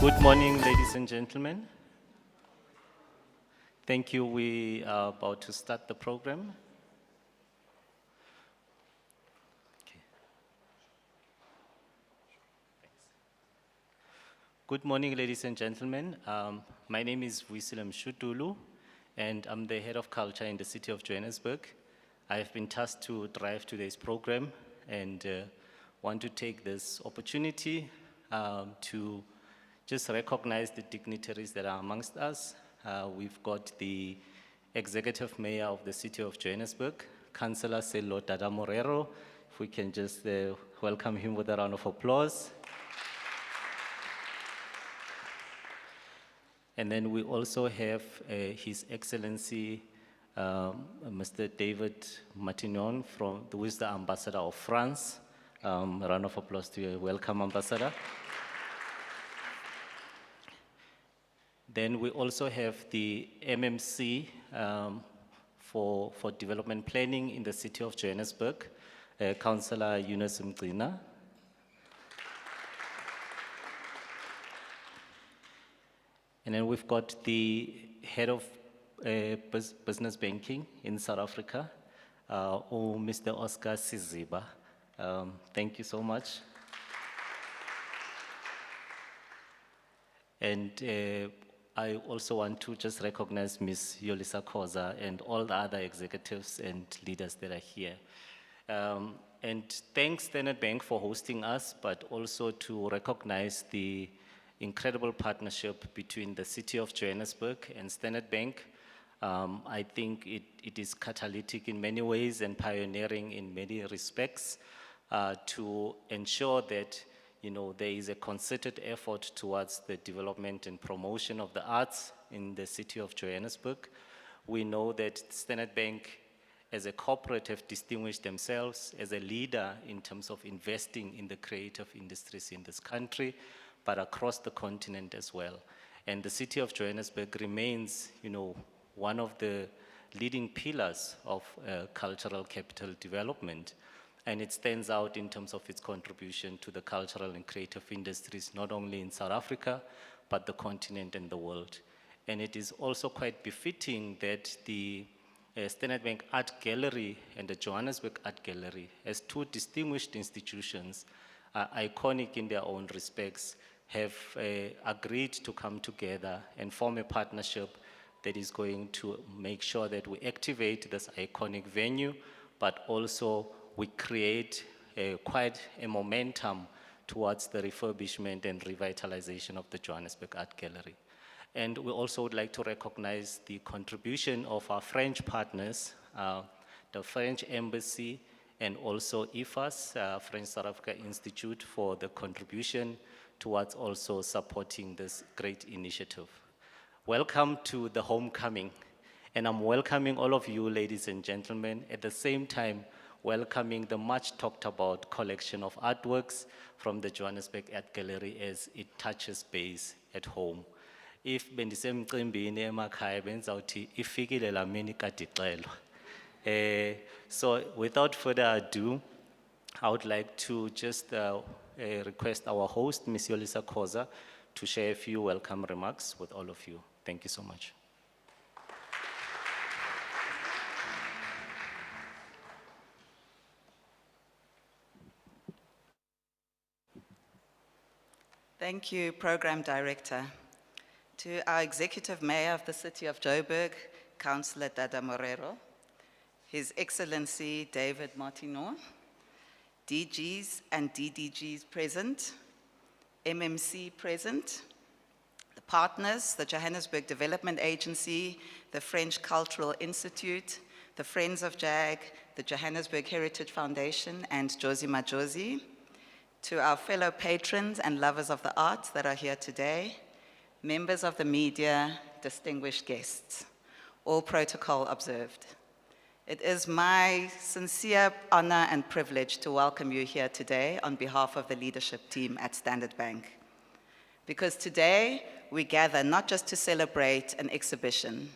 Good morning, ladies and gentlemen. Thank you. We are about to start the program. Okay. Good morning, ladies and gentlemen. My name is Mdluli, and I'm the head of culture in the city of Johannesburg. I have been tasked to drive today's program and want to take this opportunity to just recognize the dignitaries that are amongst us. We've got the Executive Mayor of the City of Johannesburg, Councillor Cllr Dada Morero. If we can just welcome him with a round of applause. And then we also have His Excellency, Mr. David Martignon, who is the Ambassador of France. A round of applause to you. Welcome, Ambassador. Then we also have the MMC for development planning in the city of Johannesburg, Councillor Yunus Mgxale. And then we've got the head of business banking in South Africa, Mr. Oscar Siziba. Thank you so much. And I also want to just recognize Ms. Yolisa Khoza and all the other executives and leaders that are here. And thanks Standard Bank for hosting us, but also to recognize the incredible partnership between the city of Johannesburg and Standard Bank. I think it is catalytic in many ways and pioneering in many respects to ensure that there is a concerted effort towards the development and promotion of the arts in the city of Johannesburg. We know that Standard Bank as a corporate have distinguished themselves as a leader in terms of investing in the creative industries in this country, but across the continent as well. And the city of Johannesburg remains, one of the leading pillars of cultural capital development. And it stands out in terms of its contribution to the cultural and creative industries, not only in South Africa, but the continent and the world. And it is also quite befitting that the Standard Bank Art Gallery and the Johannesburg Art Gallery, as two distinguished institutions, iconic in their own respects, have agreed to come together and form a partnership that is going to make sure that we activate this iconic venue, but also we create quite a momentum towards the refurbishment and revitalization of the Johannesburg Art Gallery. And we also would like to recognize the contribution of our French partners, the French Embassy, and also IFAS, French South Africa Institute, for the contribution towards also supporting this great initiative. Welcome to the homecoming. And I'm welcoming all of you, ladies and gentlemen, at the same time welcoming the much talked about collection of artworks from the Johannesburg Art Gallery as it touches base at home. If bendisemcimbini emakhaya benzawuthi ifikile la mini kade ixelwa. So without further ado, I would like to just request our host, Ms. Yolisa Khoza, to share a few welcome remarks with all of you. Thank you so much. Thank you, Program Director. To our Executive Mayor of the City of Joburg, Councillor Dada Morero, His Excellency David Martignon, DGs and DDGs present, MMC present, the partners, the Johannesburg Development Agency, the French Cultural Institute, the Friends of JAG, the Johannesburg Heritage Foundation, and Josie Majosi, to our fellow patrons and lovers of the arts that are here today, members of the media, distinguished guests, all protocol observed. It is my sincere honor and privilege to welcome you here today on behalf of the leadership team at Standard Bank. Because today we gather not just to celebrate an exhibition,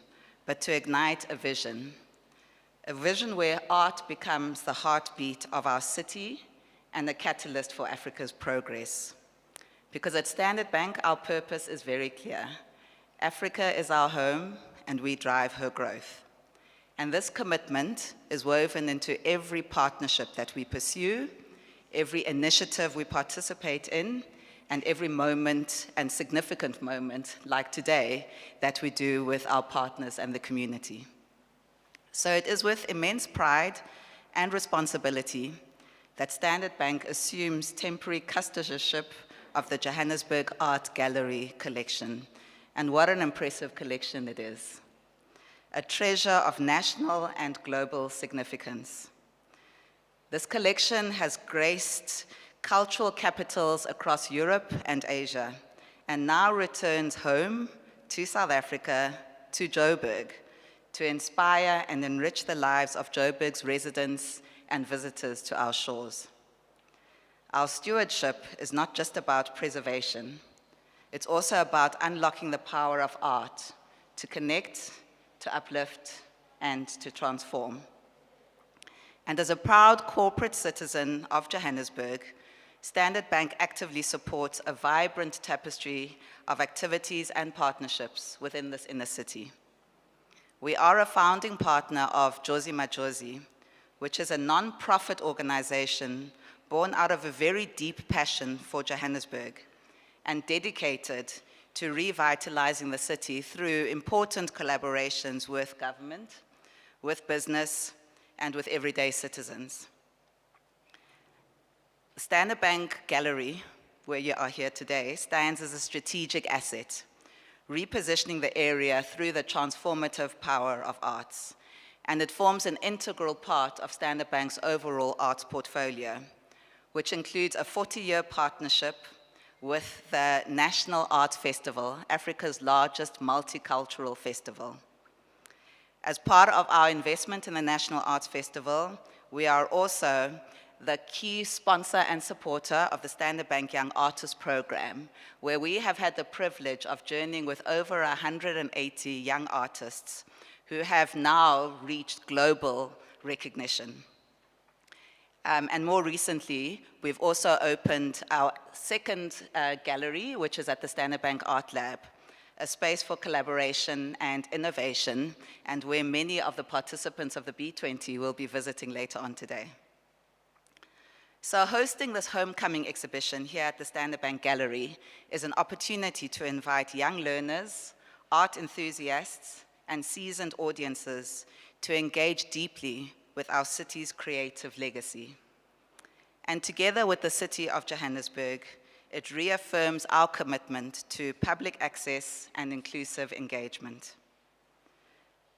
but to ignite a vision where art becomes the heartbeat of our city and a catalyst for Africa's progress. Because at Standard Bank, our purpose is very clear. Africa is our home, and we drive her growth. And this commitment is woven into every partnership that we pursue, every initiative we participate in, and every moment and significant moment, like today, that we do with our partners and the community. So it is with immense pride and responsibility that Standard Bank assumes temporary custodianship of the Johannesburg Art Gallery collection. And what an impressive collection it is. A treasure of national and global significance. This collection has graced cultural capitals across Europe and Asia, and now returns home to South Africa, to Joburg, to inspire and enrich the lives of Joburg's residents and visitors to our shores. Our stewardship is not just about preservation, it's also about unlocking the power of art to connect, to uplift, and to transform. And as a proud corporate citizen of Johannesburg, Standard Bank actively supports a vibrant tapestry of activities and partnerships within this inner city. We are a founding partner of Jozi Majozi, which is a non-profit organization born out of a very deep passion for Johannesburg and dedicated to revitalizing the city through important collaborations with government, with business, and with everyday citizens. The Standard Bank Gallery, where you are here today, stands as a strategic asset, repositioning the area through the transformative power of arts. And it forms an integral part of Standard Bank's overall arts portfolio, which includes a 40-year partnership with the National Arts Festival, Africa's largest multicultural festival. As part of our investment in the National Arts Festival, we are also the key sponsor and supporter of the Standard Bank Young Artist Programme, where we have had the privilege of journeying with over 180 young artists who have now reached global recognition. And more recently, we've also opened our second gallery, which is at the Standard Bank Art Lab, a space for collaboration and innovation, and where many of the participants of the B20 will be visiting later on today. So hosting this homecoming exhibition here at the Standard Bank Gallery is an opportunity to invite young learners, art enthusiasts, and seasoned audiences to engage deeply with our city's creative legacy. And together with the city of Johannesburg, it reaffirms our commitment to public access and inclusive engagement.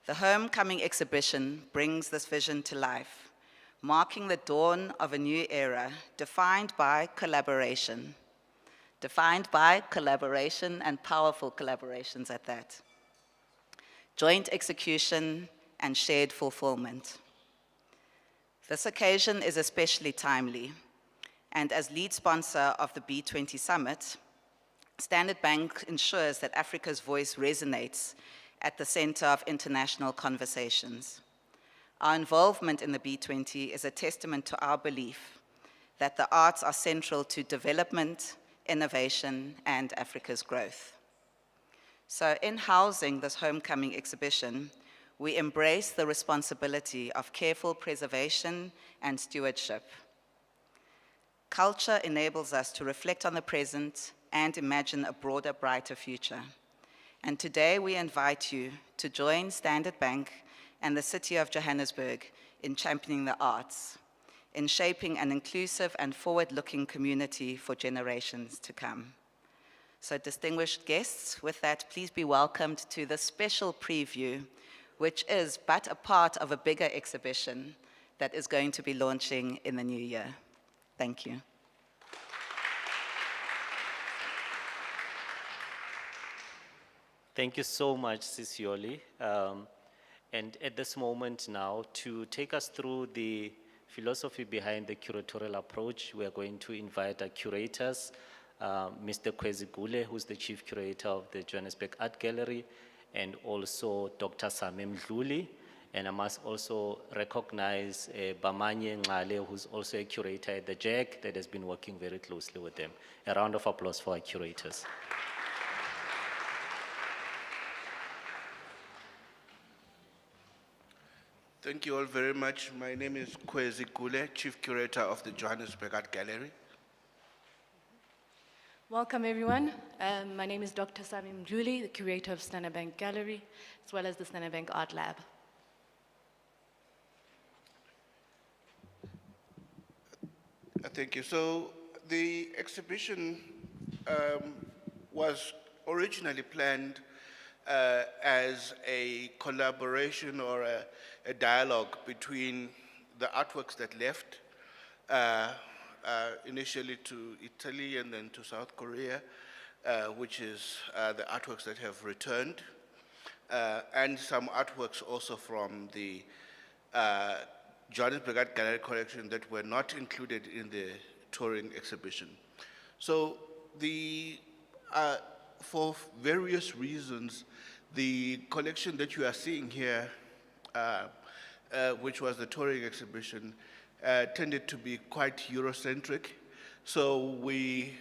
The homecoming exhibition brings this vision to life, marking the dawn of a new era defined by collaboration and powerful collaborations at that. Joint execution and shared fulfillment. This occasion is especially timely, and as lead sponsor of the B20 Summit, Standard Bank ensures that Africa's voice resonates at the center of international conversations. Our involvement in the B20 is a testament to our belief that the arts are central to development, innovation, and Africa's growth. So in housing this homecoming exhibition, we embrace the responsibility of careful preservation and stewardship. Culture enables us to reflect on the present and imagine a broader, brighter future. And today we invite you to join Standard Bank and the city of Johannesburg in championing the arts, in shaping an inclusive and forward-looking community for generations to come. So distinguished guests, with that, please be welcomed to this special preview, which is but a part of a bigger exhibition that is going to be launching in the new year. Thank you. Thank you so much, Sisioli. And at this moment now, to take us through the philosophy behind the curatorial approach, we are going to invite our curators, Mr. Khwezi Gule, who's the chief curator of the Johannesburg Art Gallery, and also Dr. Mdluli. And I must also recognize Bamanye Ngxale, who's also a curator at the JAG that has been working very closely with them. A round of applause for our curators. Thank you all very much. My name is Khwezi Gule, Chief Curator of the Johannesburg Art Gallery. Welcome, everyone. My name is Dr. Mdluli, the curator of Standard Bank Gallery, as well as the Standard Bank Art Lab. Thank you. So the exhibition was originally planned as a collaboration or a dialogue between the artworks that left initially to Italy and then to South Korea, which is the artworks that have returned, and some artworks also from the Johannesburg Art Gallery collection that were not included in the touring exhibition. So for various reasons, the collection that you are seeing here, which was the touring exhibition, tended to be quite Eurocentric. So we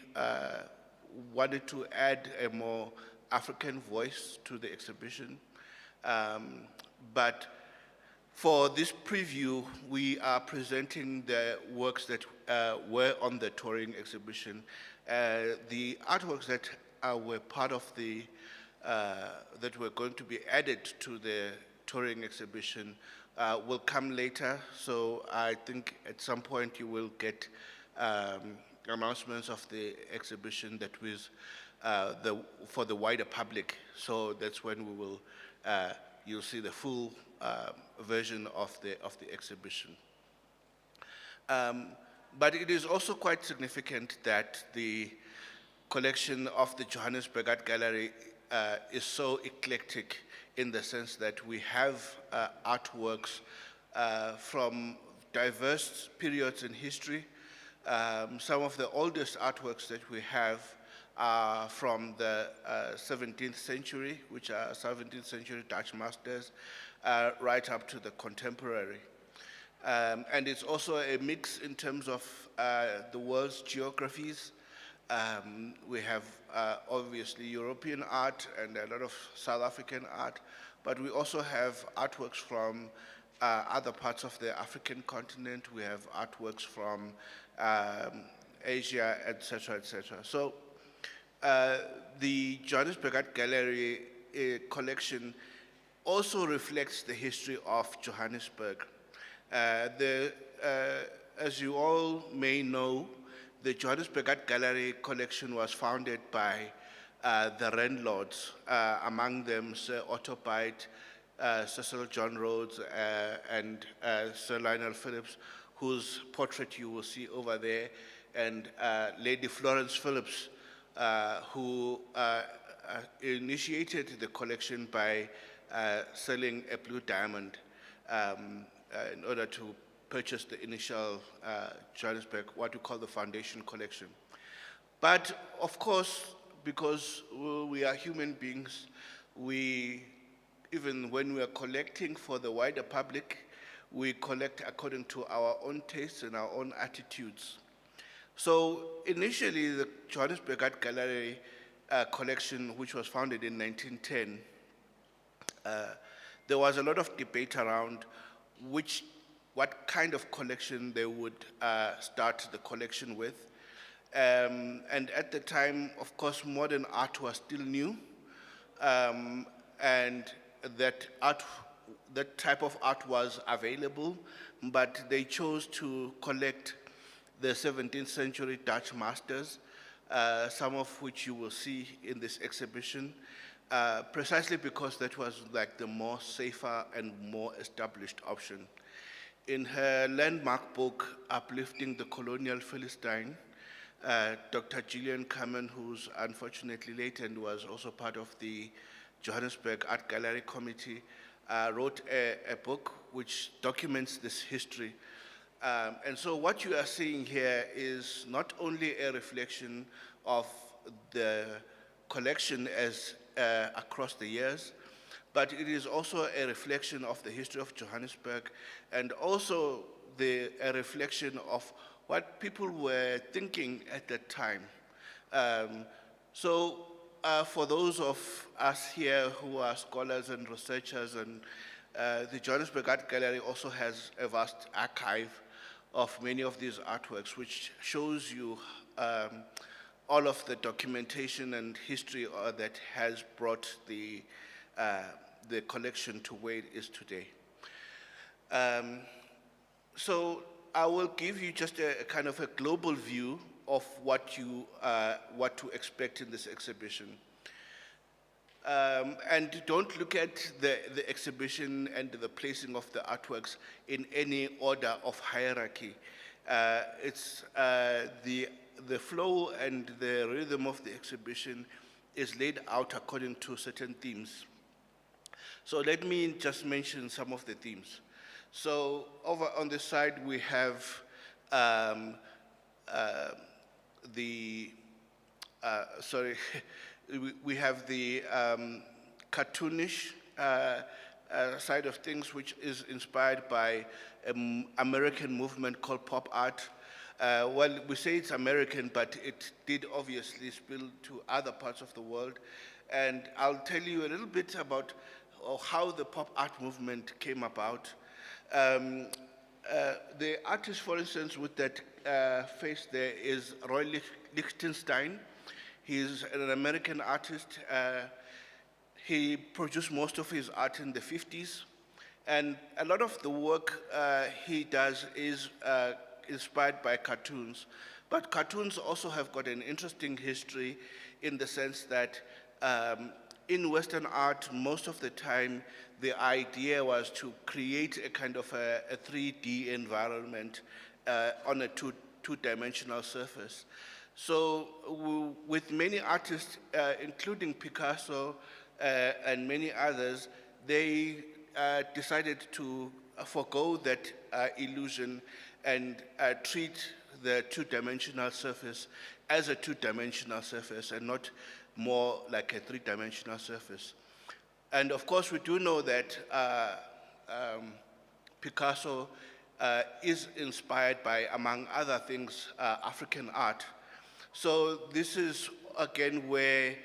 wanted to add a more African voice to the exhibition. But for this preview, we are presenting the works that were on the touring exhibition. The artworks that were part of the, that were going to be added to the touring exhibition will come later. So I think at some point you will get announcements of the exhibition that was for the wider public. So that's when we will, you'll see the full version of the exhibition. But it is also quite significant that the collection of the Johannesburg Art Gallery is so eclectic in the sense that we have artworks from diverse periods in history. Some of the oldest artworks that we have are from the 17th century, which are 17th century Dutch masters, right up to the contemporary. And it's also a mix in terms of the world's geographies. We have obviously European art and a lot of South African art, but we also have artworks from other parts of the African continent. We have artworks from Asia, etc., etc. So the Johannesburg Art Gallery collection also reflects the history of Johannesburg. As you all may know, the Johannesburg Art Gallery collection was founded by the landlords, among them Sir Otto Byte, Cecil John Rhodes, and Sir Lionel Phillips, whose portrait you will see over there, and Lady Florence Phillips, who initiated the collection by selling a blue diamond in order to purchase the initial Johannesburg, what we call the foundation collection. But of course, because we are human beings, even when we are collecting for the wider public, we collect according to our own tastes and our own attitudes. So initially, the Johannesburg Art Gallery collection, which was founded in 1910, there was a lot of debate around what kind of collection they would start the collection with. And at the time, of course, modern art was still new, and that type of art was available, but they chose to collect the 17th century Dutch masters, some of which you will see in this exhibition, precisely because that was like the more safer and more established option. In her landmark book, Uplifting the Colonial Philistine, Dr. Gillian Kamen, who's unfortunately late and was also part of the Johannesburg Art Gallery Committee, wrote a book which documents this history. And so what you are seeing here is not only a reflection of the collection as across the years, but it is also a reflection of the history of Johannesburg, and also a reflection of what people were thinking at that time. For those of us here who are scholars and researchers, and the Johannesburg Art Gallery also has a vast archive of many of these artworks, which shows you all of the documentation and history that has brought the collection to where it is today. So I will give you just a kind of a global view of what to expect in this exhibition. And don't look at the exhibition and the placing of the artworks in any order of hierarchy. It's the flow and the rhythm of the exhibition is laid out according to certain themes. So let me just mention some of the themes. So over on this side, we have we have the cartoonish side of things, which is inspired by an American movement called pop art. Well, we say it's American, but it did obviously spill to other parts of the world. And I'll tell you a little bit about how the pop art movement came about. The artist, for instance, with that face there is Roy Lichtenstein. He's an American artist. He produced most of his art in the 50s. And a lot of the work he does is inspired by cartoons. But cartoons also have got an interesting history in the sense that in Western art, most of the time, the idea was to create a kind of a 3D environment on a two-dimensional surface. So with many artists, including Picasso and many others, they decided to forego that illusion and treat the two-dimensional surface as a two-dimensional surface and not more like a three-dimensional surface. And of course, we do know that Picasso is inspired by, among other things, African art. So this is, again, where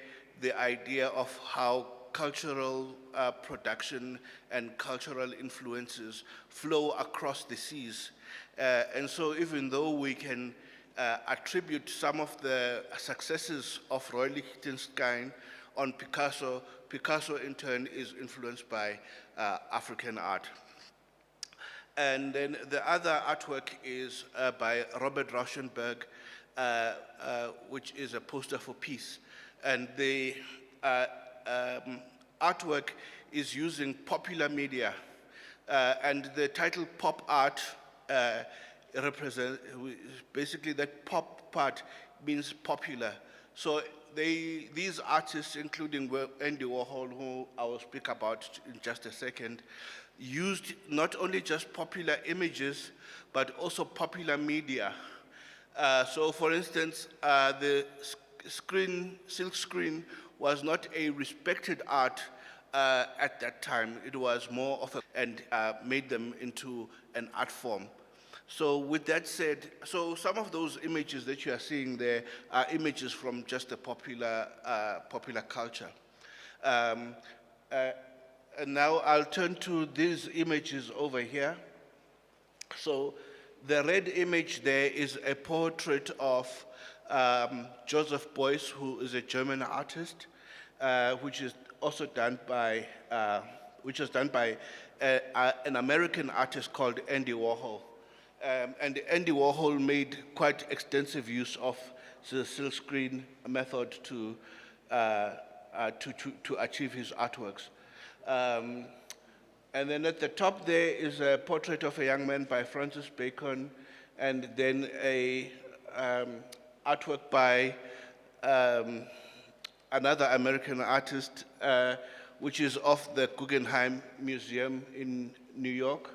the idea of how cultural production and cultural influences flow across the seas. And so even though we can attribute some of the successes of Roy Lichtenstein on Picasso, Picasso in turn is influenced by African art. And then the other artwork is by Robert Rauschenberg, which is a poster for peace. And the artwork is using popular media. And the title pop art represents, basically that pop part means popular. So these artists, including Andy Warhol, who I will speak about in just a second, used not only just popular images, but also popular media. So for instance, the silk screen was not a respected art at that time. It was more of and made them into an art form. So with that said, so some of those images that you are seeing there are images from just the popular culture. And now I'll turn to these images over here. So the red image there is a portrait of Joseph Beuys, who is a German artist, which is also done by, an American artist called Andy Warhol. And Andy Warhol made quite extensive use of the silkscreen method to achieve his artworks. And then at the top there is a portrait of a young man by Francis Bacon, and then a artwork by another American artist, which is of the Guggenheim Museum in New York.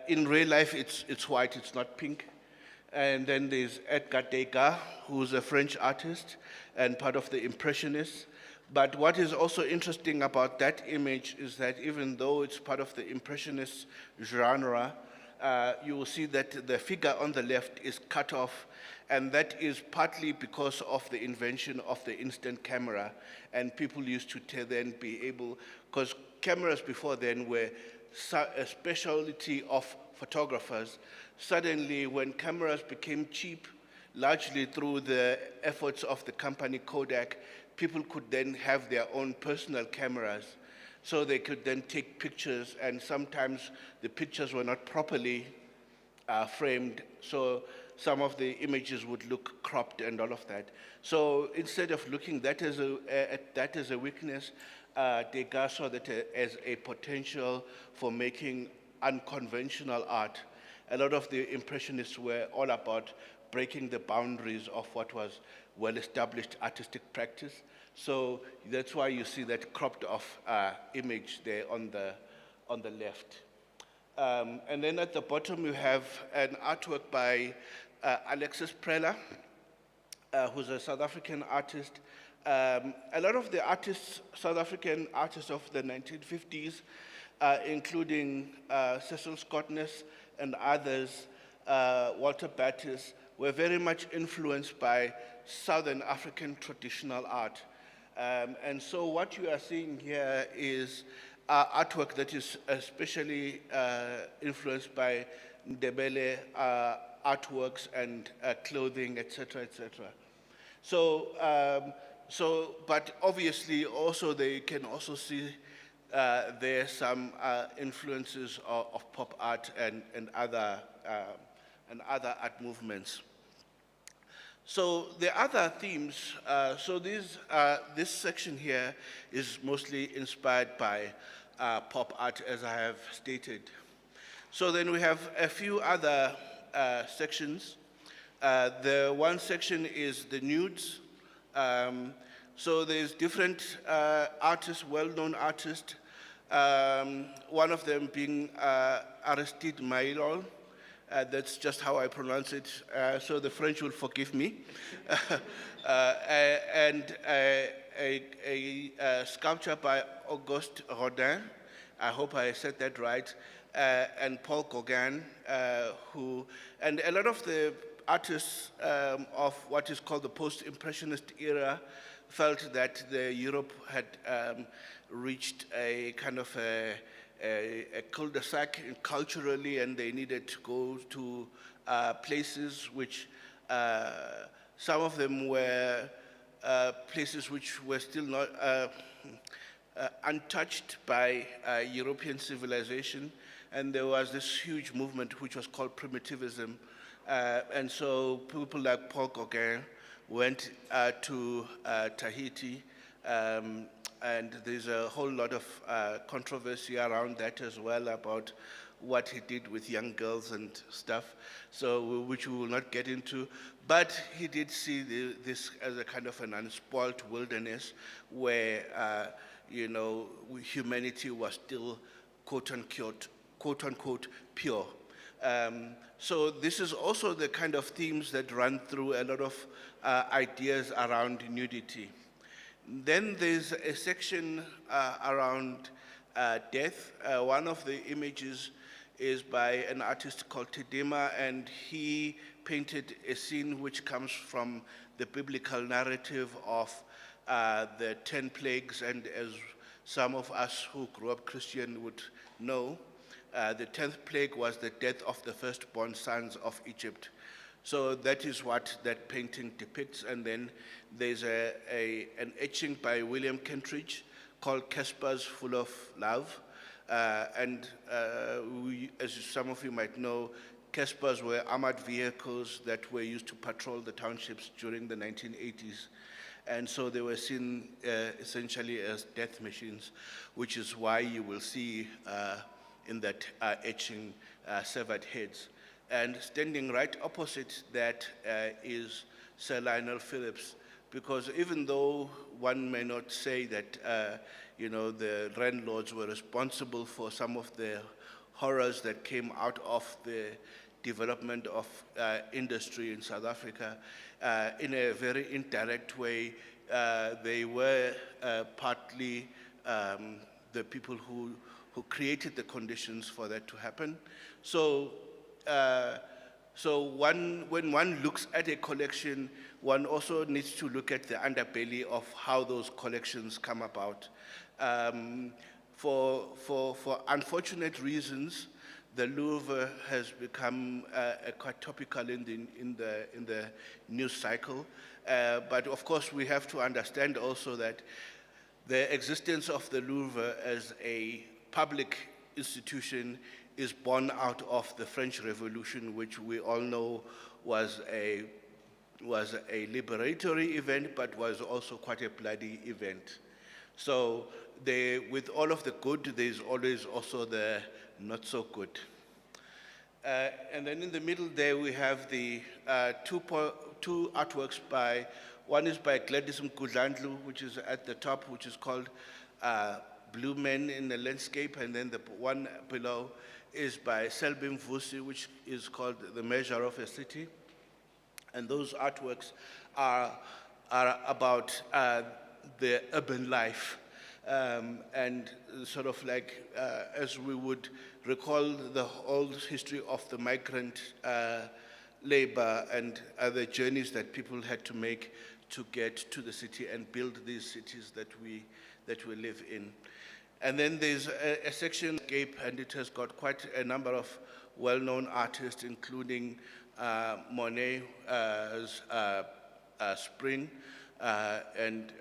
In real life, it's white, it's not pink. And then there's Edgar Degas, who's a French artist and part of the Impressionists. But what is also interesting about that image is that even though it's part of the Impressionist genre, you will see that the figure on the left is cut off, and that is partly because of the invention of the instant camera. And people used to then be able, because cameras before then were a specialty of photographers. Suddenly, when cameras became cheap, largely through the efforts of the company Kodak, people could then have their own personal cameras. So they could then take pictures, and sometimes the pictures were not properly framed, so some of the images would look cropped and all of that. So instead of looking at that as a weakness, Degas saw that as a potential for making unconventional art. A lot of the Impressionists were all about breaking the boundaries of what was well-established artistic practice. So that's why you see that cropped off image there on the left. And then at the bottom you have an artwork by Alexis Preller, who's a South African artist. A lot of the South African artists of the 1950s, including Cecil Scottness and others, Walter Battis, were very much influenced by Southern African traditional art. And so what you are seeing here is artwork that is especially influenced by Ndebele artworks and clothing, etc., etc. So, but obviously also they can also see there some influences of pop art and other art movements. So the other themes, this section here is mostly inspired by pop art, as I have stated. So then we have a few other sections. The one section is the nudes. So there's different artists, well-known artists, one of them being Aristide Maillol. That's just how I pronounce it, so the French will forgive me. And a sculpture by Auguste Rodin, I hope I said that right, and Paul Gauguin, and a lot of the artists of what is called the post-impressionist era felt that Europe had reached a kind of a cul-de-sac culturally, and they needed to go to places which some of them were places which were still not untouched by European civilization, and there was this huge movement which was called primitivism, and so people like Paul Gauguin went to Tahiti, and there's a whole lot of controversy around that as well about what he did with young girls and stuff, so which we will not get into. But he did see this as a kind of an unspoiled wilderness where, you know, humanity was still quote unquote pure. So this is also the kind of themes that run through a lot of ideas around nudity. Then there's a section around death. One of the images is by an artist called Tidima, and he painted a scene which comes from the biblical narrative of the 10 plagues, and as some of us who grew up Christian would know, the 10th plague was the death of the firstborn sons of Egypt. So that is what that painting depicts. And then there's an etching by William Kentridge called Casper's Full of Love. As some of you might know, Caspers were armored vehicles that were used to patrol the townships during the 1980s. And so they were seen essentially as death machines, which is why you will see in that etching severed heads. And standing right opposite that is Sir Lionel Phillips, because even though one may not say that you know, the landlords were responsible for some of the horrors that came out of the development of industry in South Africa in a very indirect way. They were partly the people who created the conditions for that to happen. So, when one looks at a collection, one also needs to look at the underbelly of how those collections come about. For unfortunate reasons, the Louvre has become quite topical in the news cycle. But of course, we have to understand also that the existence of the Louvre as a public institution is born out of the French Revolution, which we all know was a liberatory event, but was also quite a bloody event. So with all of the good, there's always also the not so good. And then in the middle there, we have the two artworks one is by Mdluli, which is at the top, which is called Blue Men in the Landscape, and then the one below is by Selbin Vusi, which is called The Measure of a City. And those artworks are about the urban life. And sort of like, as we would recall the old history of the migrant labor and other journeys that people had to make to get to the city and build these cities that we live in. And then there's a section, and it has got quite a number of well-known artists, including Monet's Spring, and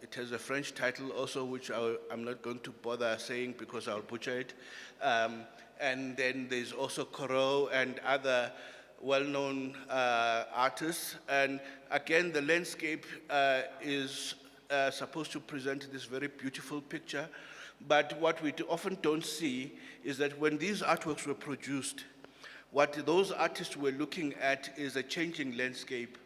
it has a French title also, which I'm not going to bother saying because I'll butcher it. And then there's also Corot and other well-known artists. And again, the landscape is supposed to present this very beautiful picture. But what we often don't see is that when these artworks were produced, what those artists were looking at is a changing landscape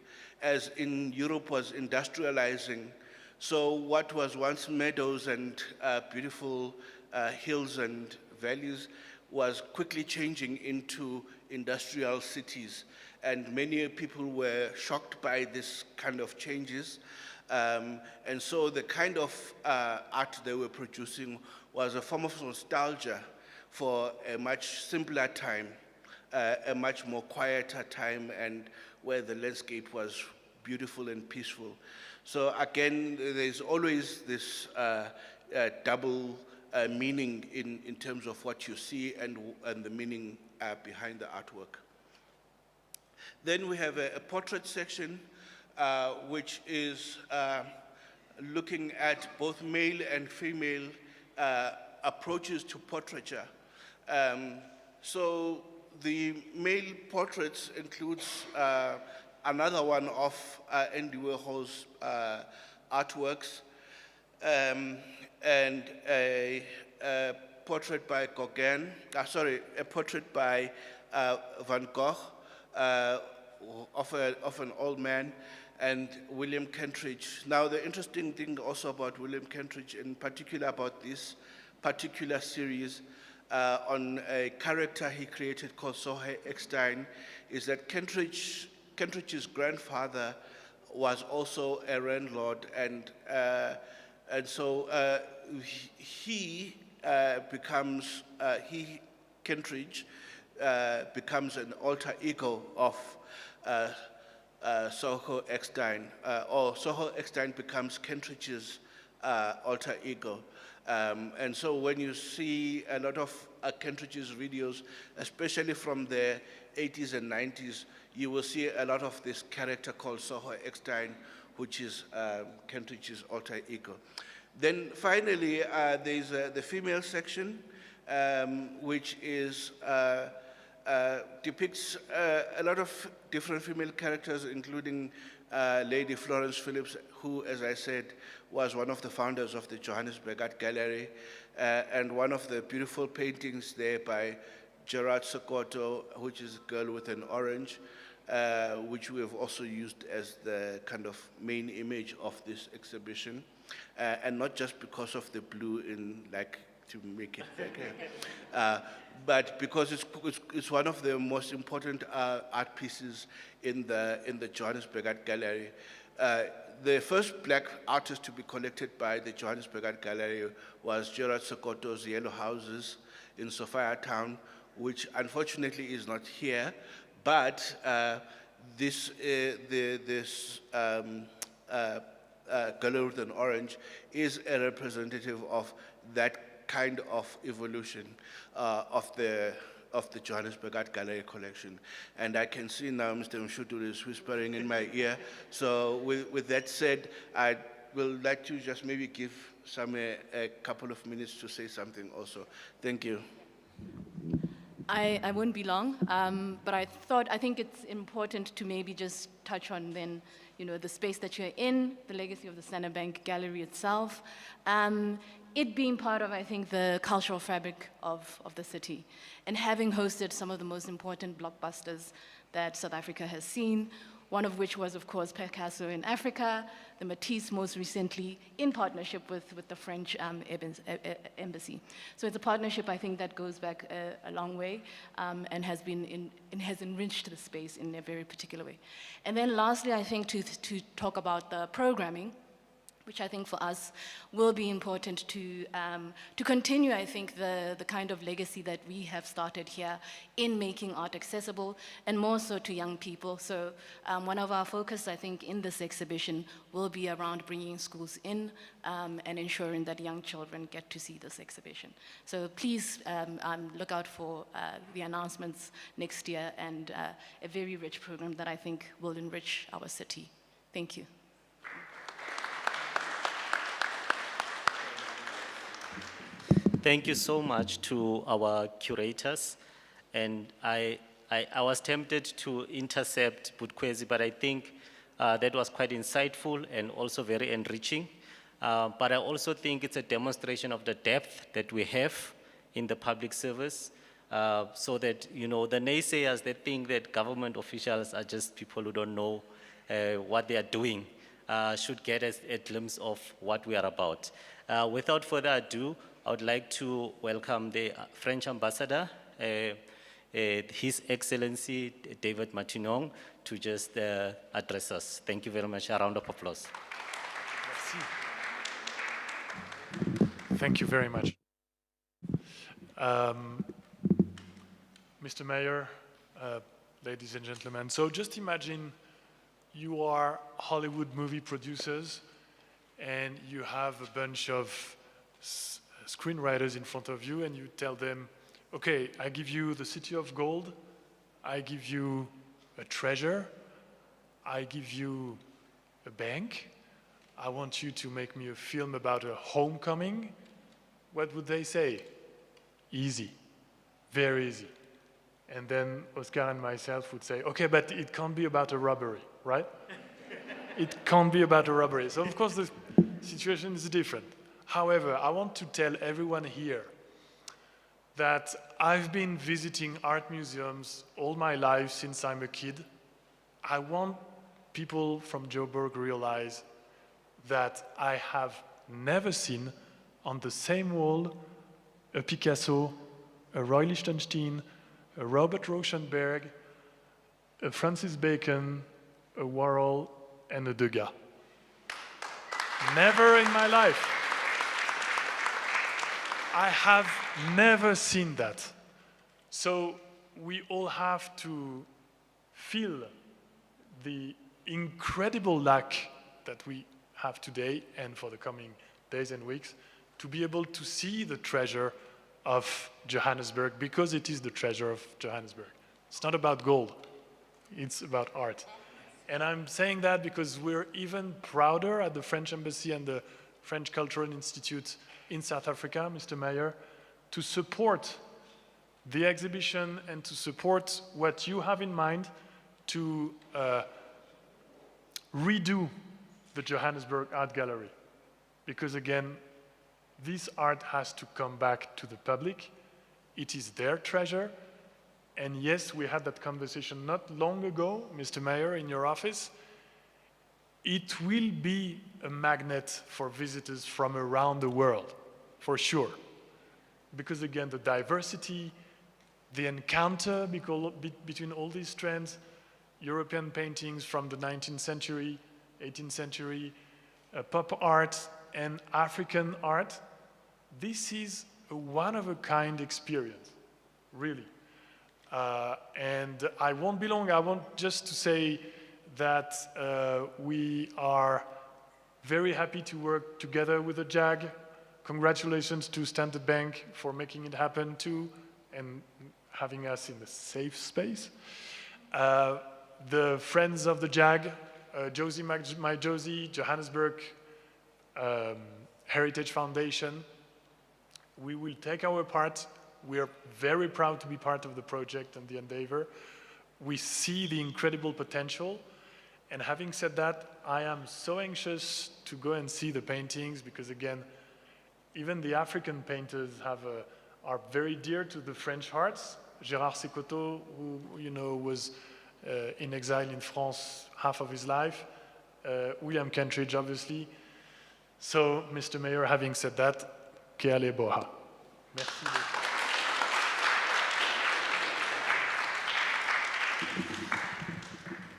as in Europe was industrializing. So what was once meadows and beautiful hills and valleys was quickly changing into industrial cities. And many people were shocked by this kind of changes. And so the kind of art they were producing was a form of nostalgia for a much simpler time, a much more quieter time, and where the landscape was beautiful and peaceful. So again, there's always this double meaning in terms of what you see and the meaning behind the artwork. Then we have a portrait section, which is looking at both male and female approaches to portraiture. So the male portraits includes another one of Andy Warhol's artworks, and a portrait by Gauguin, a portrait by Van Gogh of an old man, and William Kentridge. Now, the interesting thing also about William Kentridge, in particular about this particular series, on a character he created called Sohe Eckstein, is that Kentridge's grandfather was also a landlord, and so Kentridge becomes an alter ego of Soho Eckstein, or Soho Eckstein becomes Kentridge's alter ego. And so when you see a lot of Kentridge's videos, especially from the 80s and 90s, you will see a lot of this character called Soho Eckstein, which is Kentridge's alter ego. Then finally, there's the female section, which is depicts a lot of different female characters, including Lady Florence Phillips, who, as I said, was one of the founders of the Johannesburg Art Gallery, and one of the beautiful paintings there by Gerard Sokoto, which is a girl with an orange, which we have also used as the kind of main image of this exhibition, and not just because of the blue in like to make it bigger. But because it's one of the most important art pieces in the Johannesburg Art Gallery. The first black artist to be collected by the Johannesburg Art Gallery was Gerard Sokoto's Yellow Houses in Sophia Town, which unfortunately is not here, but this Cllr Orange is a representative of that kind of evolution of the Johannesburg Art Gallery collection. And I can see now Mr. Mshutu is whispering in my ear. So with that said, I will like to just maybe give some a couple of minutes to say something also. Thank you. I won't be long, but I think it's important to maybe just touch on then, the space that you're in, the legacy of the Standard Bank Gallery itself, it being part of, I think, the cultural fabric of the city, and having hosted some of the most important blockbusters that South Africa has seen, one of which was, of course, Picasso in Africa, the Matisse most recently, in partnership with the French embassy. So it's a partnership, I think, that goes back a long way and has enriched the space in a very particular way. And then lastly, I think to talk about the programming, which I think for us will be important to continue, I think, the kind of legacy that we have started here in making art accessible, and more so to young people. So one of our focus, I think, in this exhibition will be around bringing schools in and ensuring that young children get to see this exhibition. So please look out for the announcements next year, and a very rich program that I think will enrich our city. Thank you. Thank you so much to our curators. And I was tempted to intercept Khwezi, but I think that was quite insightful and also very enriching. But I also think it's a demonstration of the depth that we have in the public service, so that, the naysayers that think that government officials are just people who don't know what they are doing should get a glimpse of what we are about. Without further ado, I would like to welcome the French ambassador, His Excellency David Matignon, to just address us. Thank you very much. A round of applause. Merci. Thank you very much. Mr. Mayor, ladies and gentlemen, so just imagine you are Hollywood movie producers and you have a bunch of screenwriters in front of you, and you tell them, okay, I give you the City of Gold, I give you a treasure, I give you a bank, I want you to make me a film about a homecoming. What would they say? Easy, very easy. And then Oscar and myself would say, okay, but it can't be about a robbery, right? It can't be about a robbery. So of course the situation is different. However, I want to tell everyone here that I've been visiting art museums all my life since I'm a kid. I want people from Joburg realize that I have never seen on the same wall a Picasso, a Roy Lichtenstein, a Robert Rauschenberg, a Francis Bacon, a Warhol, and a Degas. Never in my life. I have never seen that. So we all have to feel the incredible lack that we have today and for the coming days and weeks to be able to see the treasure of Johannesburg, because it is the treasure of Johannesburg. It's not about gold, it's about art. And I'm saying that because we're even prouder at the French Embassy and the French Cultural Institute in South Africa, Mr. Mayor, to support the exhibition and to support what you have in mind to redo the Johannesburg Art Gallery. Because again, this art has to come back to the public. It is their treasure. And yes, we had that conversation not long ago, Mr. Mayor, in your office. It will be a magnet for visitors from around the world, for sure. because again, the diversity, the encounter between all these trends, European paintings from the 19th century, 18th century, pop art and African art, this is a one-of-a-kind experience, really. And I won't be long. I want just to say that we are very happy to work together with the JAG. Congratulations to Standard Bank for making it happen too, and having us in a safe space. The friends of the JAG, Josie, my Josie, Johannesburg Heritage Foundation, we will take our part. We are very proud to be part of the project and the endeavor. We see the incredible potential. And having said that, I am so anxious to go and see the paintings because again, even the African painters are very dear to the French hearts. Gérard Secoto, who was in exile in France half of his life. William Kentridge, obviously. So, Mr. Mayor, having said that, Keale Boha. Merci beaucoup.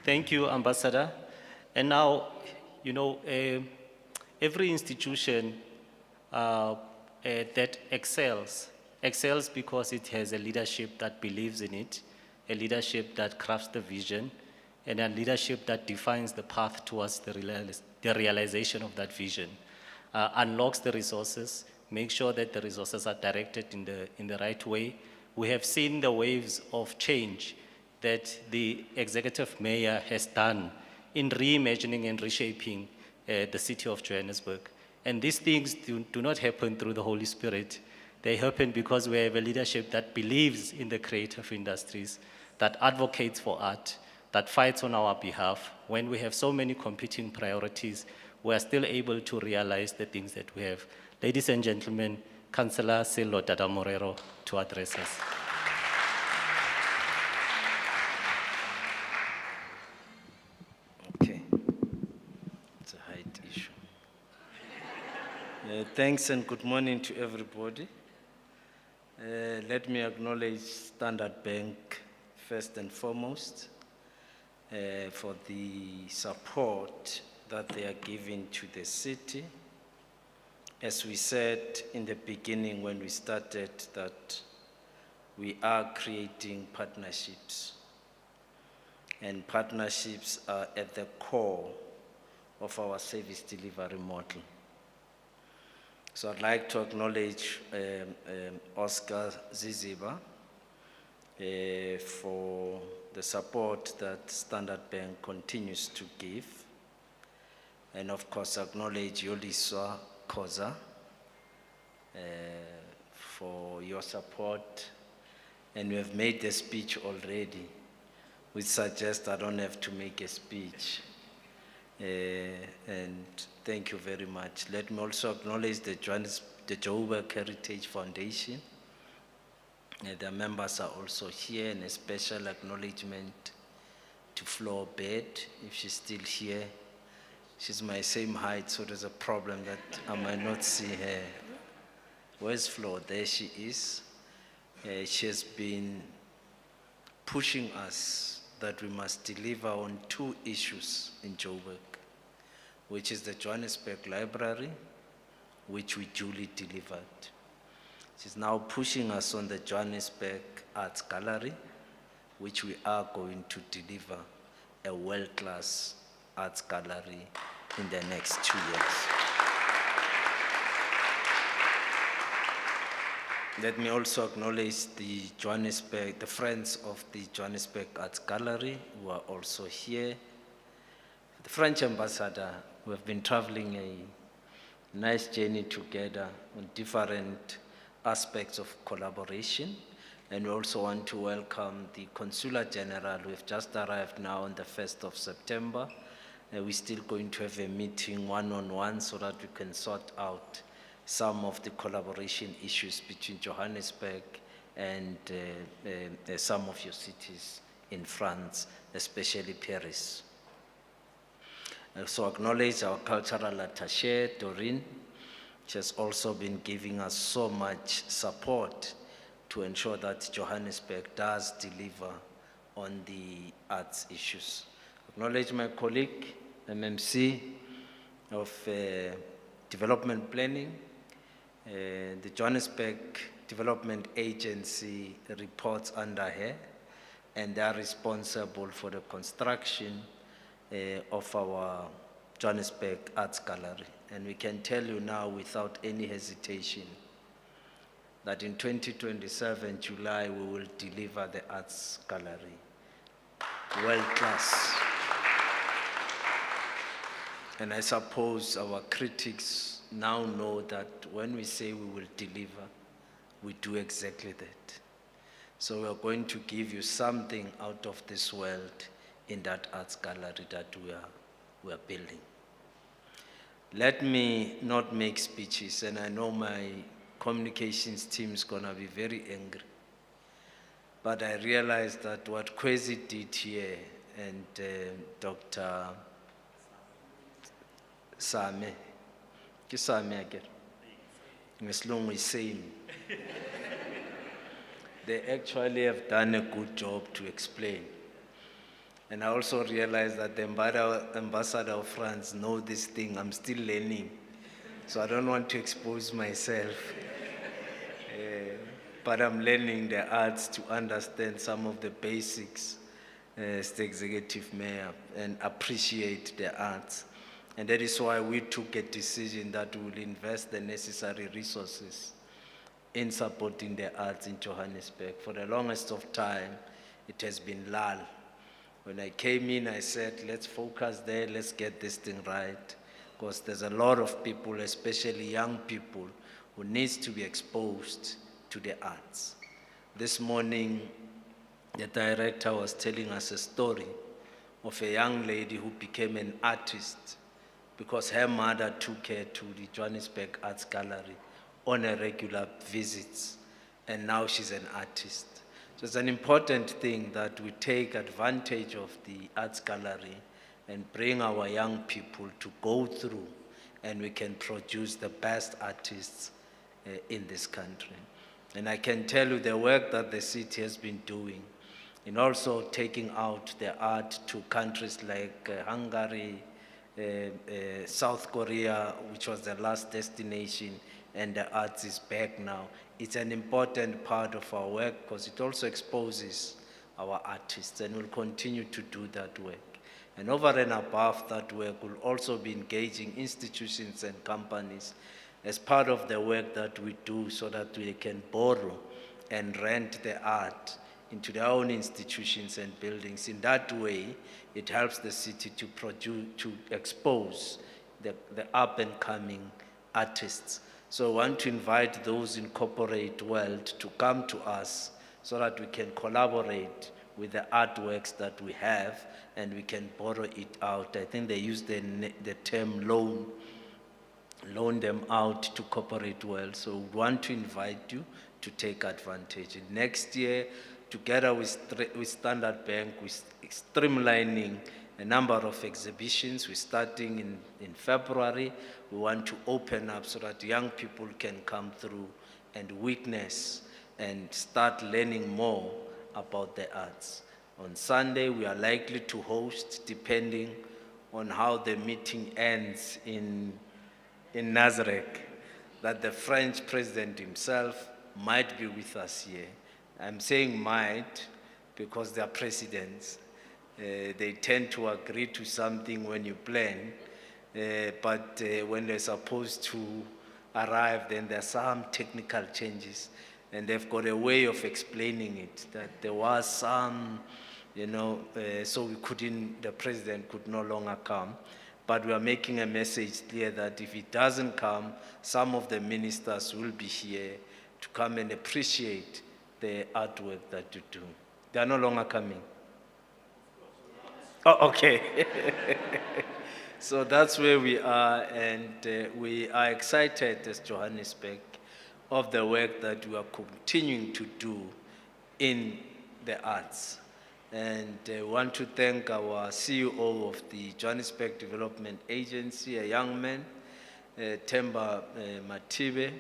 Thank you, Ambassador. And now, every institution that excels because it has a leadership that believes in it, a leadership that crafts the vision, and a leadership that defines the path towards the realization of that vision, unlocks the resources, make sure that the resources are directed in the right way. We have seen the waves of change that the executive mayor has done in reimagining and reshaping the city of Johannesburg. And these things do not happen through the Holy Spirit. They happen because we have a leadership that believes in the creative industries, that advocates for art, that fights on our behalf. When we have so many competing priorities, we are still able to realize the things that we have. Ladies and gentlemen, Councillor Cllr Dada Morero to address us. Okay, it's a height issue. Thanks and good morning to everybody. Let me acknowledge Standard Bank first and foremost for the support that they are giving to the city. As we said in the beginning when we started, that we are creating partnerships. And partnerships are at the core of our service delivery model. So I'd like to acknowledge Oscar Ziziba for the support that Standard Bank continues to give. And of course, acknowledge Yolisa Khoza for your support. And we have made the speech already, which suggests I don't have to make a speech. And thank you very much. Let me also acknowledge the Johannesburg Heritage Foundation. The members are also here, and a special acknowledgement to Flo Bed, if she's still here. She's my same height, so there's a problem that I might not see her. Where's Flo? There she is. She has been pushing us that we must deliver on two issues in Joburg, which is the Johannesburg Library, which we duly delivered. She's now pushing us on the Johannesburg Art Gallery, which we are going to deliver a world-class arts gallery in the next 2 years. Let me also acknowledge the friends of the Johannesburg Art Gallery who are also here. The French ambassador, who have been traveling a nice journey together on different aspects of collaboration. And we also want to welcome the Consular General, who have just arrived now on the 1st of September. We're still going to have a meeting one-on-one so that we can sort out some of the collaboration issues between Johannesburg and some of your cities in France, especially Paris. So acknowledge our cultural attaché, Doreen, which has also been giving us so much support to ensure that Johannesburg does deliver on the arts issues. Acknowledge my colleague, MMC of Development Planning. The Johannesburg Development Agency reports under her, and they are responsible for the construction of our Johannesburg Arts Gallery. And we can tell you now without any hesitation that in 2027, July, we will deliver the Arts Gallery. World class. And I suppose our critics now know that when we say we will deliver, we do exactly that. So we are going to give you something out of this world in that arts gallery that we are building. Let me not make speeches, and I know my communications team is going to be very angry. But I realized that what Khwezi did here and Dr. Same, again, they actually have done a good job to explain. And I also realized that the ambassador of France knows this thing. I'm still learning. So I don't want to expose myself. But I'm learning the arts to understand some of the basics as the executive mayor and appreciate the arts. And that is why we took a decision that we will invest the necessary resources in supporting the arts in Johannesburg. For the longest of time, it has been lull. When I came in, I said, let's focus there, let's get this thing right. Because there's a lot of people, especially young people, who needs to be exposed to the arts. This morning, the director was telling us a story of a young lady who became an artist because her mother took her to the Johannesburg Arts Gallery on a regular visits, and now she's an artist. So it's an important thing that we take advantage of the Arts Gallery and bring our young people to go through, and we can produce the best artists in this country. And I can tell you the work that the city has been doing in also taking out the art to countries like Hungary, South Korea, which was the last destination, and the arts is back now. It's an important part of our work because it also exposes our artists, and we'll continue to do that work. And over and above that work, we'll also be engaging institutions and companies as part of the work that we do so that we can borrow and rent the art into their own institutions and buildings. In that way, it helps the city to produce, to expose the up-and-coming artists. So I want to invite those in corporate world to come to us so that we can collaborate with the artworks that we have and we can borrow it out. I think they use the term loan them out to corporate world. So we want to invite you to take advantage. And next year, together with Standard Bank, we're streamlining a number of exhibitions. We're starting in February. We want to open up so that young people can come through and witness and start learning more about the arts. On Sunday, we are likely to host, depending on how the meeting ends in Nazareth, that the French president himself might be with us here. I'm saying might because they are presidents. They tend to agree to something when you plan, but when they're supposed to arrive, then there are some technical changes, and they've got a way of explaining it, that there was some, so the president could no longer come. But we are making a message clear that if he doesn't come, some of the ministers will be here to come and appreciate the artwork that you do. They are no longer coming. Oh, okay. So that's where we are, and we are excited as Johannesburg of the work that we are continuing to do in the arts. And I want to thank our CEO of the Johannesburg Development Agency, a young man, Themba Matibe,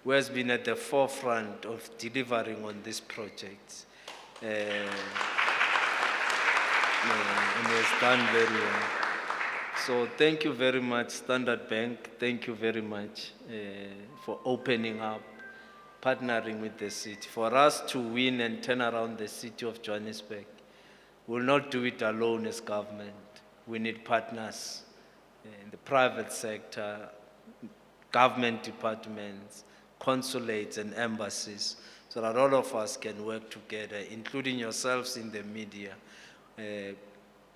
who has been at the forefront of delivering on this project. And has done very well. So thank you very much, Standard Bank. Thank you very much for opening up, partnering with the city. For us to win and turn around the city of Johannesburg, we'll not do it alone as government. We need partners in the private sector, government departments, consulates and embassies, so that all of us can work together, including yourselves in the media,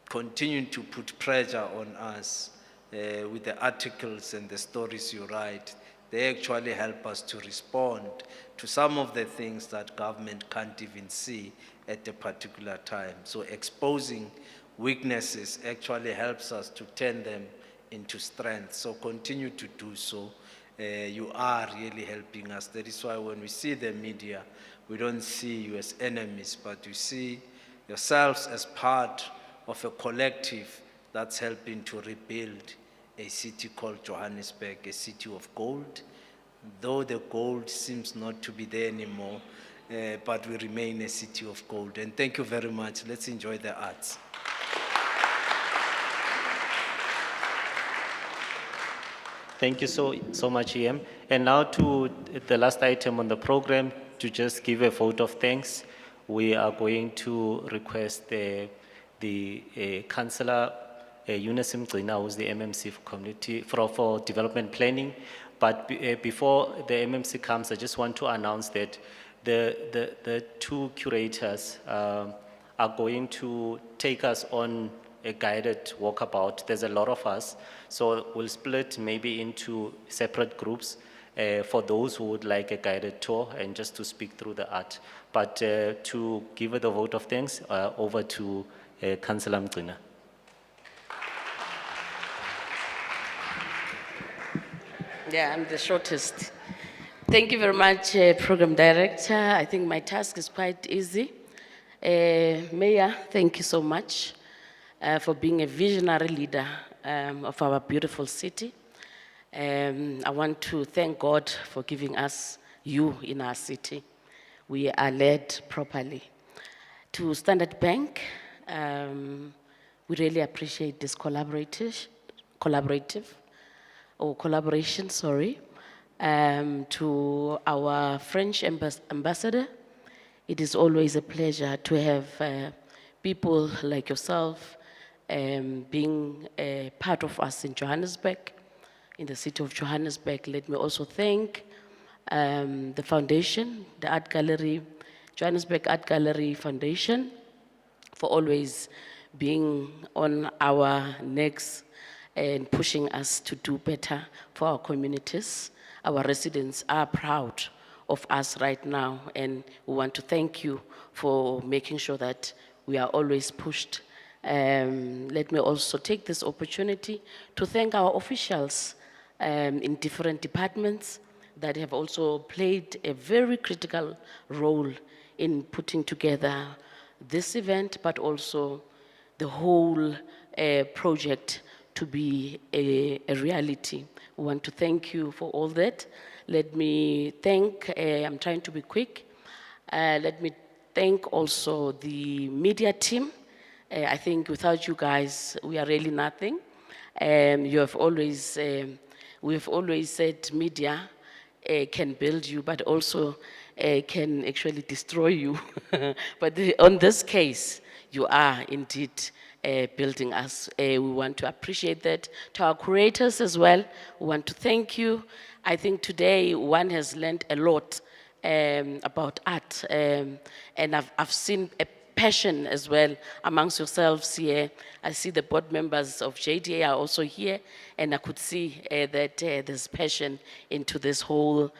continuing to put pressure on us with the articles and the stories you write. They actually help us to respond to some of the things that government can't even see at a particular time. So exposing weaknesses actually helps us to turn them into strength. So continue to do so. You are really helping us. That is why when we see the media, we don't see you as enemies, but you see yourselves as part of a collective that's helping to rebuild a city called Johannesburg, a city of gold. Though the gold seems not to be there anymore, but we remain a city of gold. And thank you very much. Let's enjoy the arts. Thank you so much, EM. And now to the last item on the program, to just give a vote of thanks. We are going to request the Councillor Eunice Mdluli, who's the MMC for community for development planning. But before the MMC comes, I just want to announce that the two curators are going to take us on a guided walkabout. There's a lot of us, so we'll split maybe into separate groups for those who would like a guided tour and just to speak through the art. But to give the vote of thanks, over to Councillor Mdluli. Yeah, I'm the shortest. Thank you very much, Program Director. I think my task is quite easy. Mayor, thank you so much for being a visionary leader of our beautiful city. I want to thank God for giving us you in our city. We are led properly. To Standard Bank, we really appreciate this collaboration, sorry. To our French ambassador, it is always a pleasure to have people like yourself being a part of us in Johannesburg, in the city of Johannesburg. Let me also thank the foundation, the Art Gallery, Johannesburg Art Gallery Foundation, for always being on our necks and pushing us to do better for our communities. Our residents are proud of us right now, and we want to thank you for making sure that we are always pushed. Let me also take this opportunity to thank our officials in different departments that have also played a very critical role in putting together this event, but also the whole project to be a reality. We want to thank you for all that. Let me thank, I'm trying to be quick, let me thank also the media team. I think without you guys, we are really nothing. You have always, we've always said media can build you, but also can actually destroy you. But on this case, you are indeed building us. We want to appreciate that. To our curators as well, we want to thank you. I think today one has learned a lot about art, and I've seen a passion as well amongst yourselves here. I see the board members of JDA are also here, and I could see that there's passion into this whole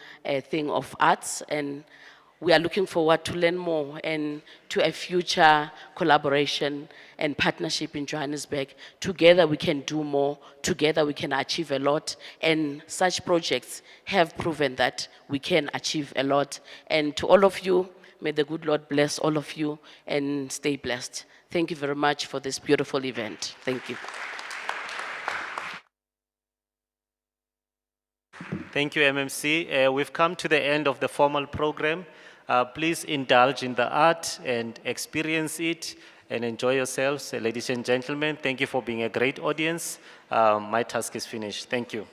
thing of arts, and we are looking forward to learn more and to a future collaboration and partnership in Johannesburg. Together we can do more, together we can achieve a lot, and such projects have proven that we can achieve a lot. And to all of you, may the good Lord bless all of you and stay blessed. Thank you very much for this beautiful event. Thank you. Thank you, MMC. We've come to the end of the formal program. Please indulge in the art and experience it and enjoy yourselves. Ladies and gentlemen, thank you for being a great audience. My task is finished. Thank you.